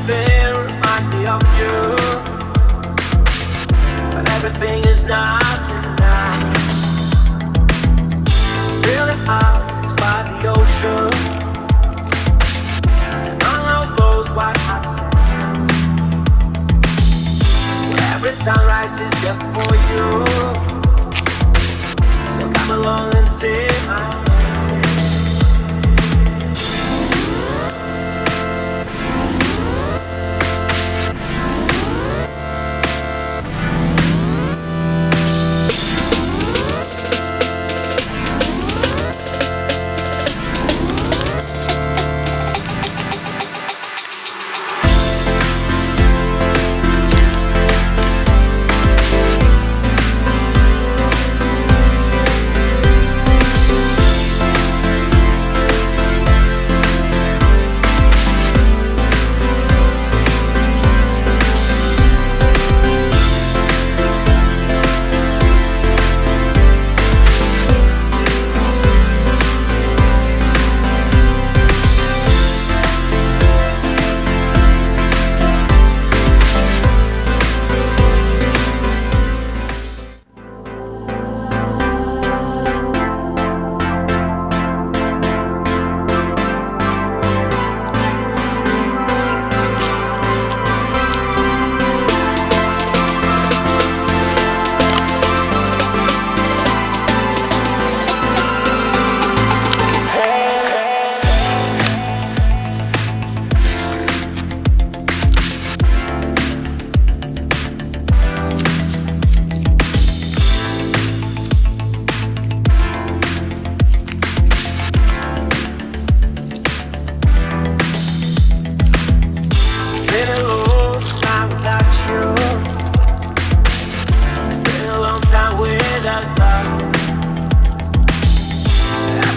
Everything reminds me of you, but everything is not enough. Feeling out by the ocean, and all of those white hot sands. Every sunrise is just for you, so come along and take my hand.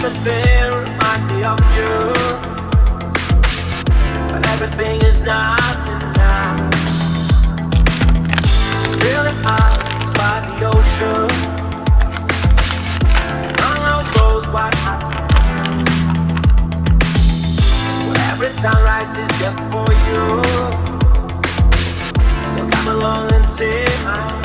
Everything reminds me of you, but everything is not enough. Feeling out by the ocean, all of those white hot sands. Every sunrise is just for you, so come along and take my hand.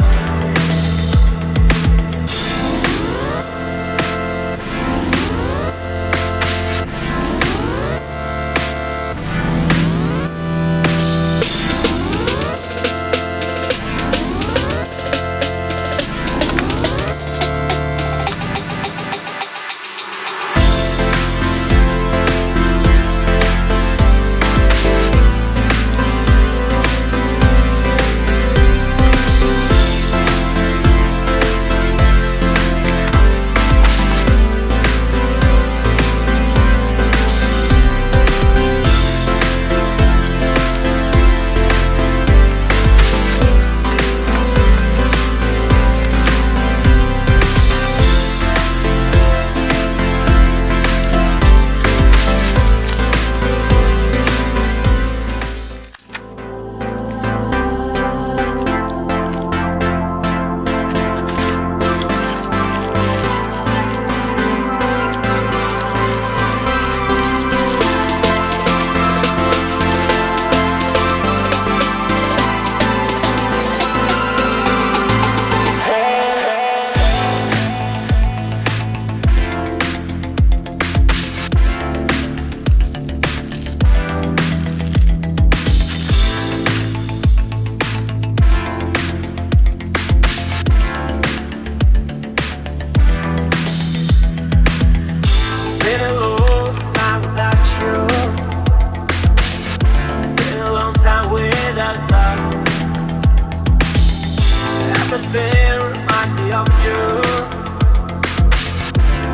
Everything reminds me of you,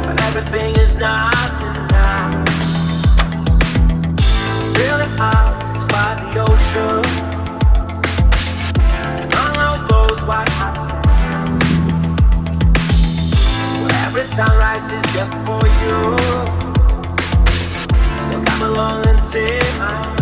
but everything is not enough. Feeling out by the ocean, and all of those white hot sands. Every sunrise is just for you, so come along and take my hand.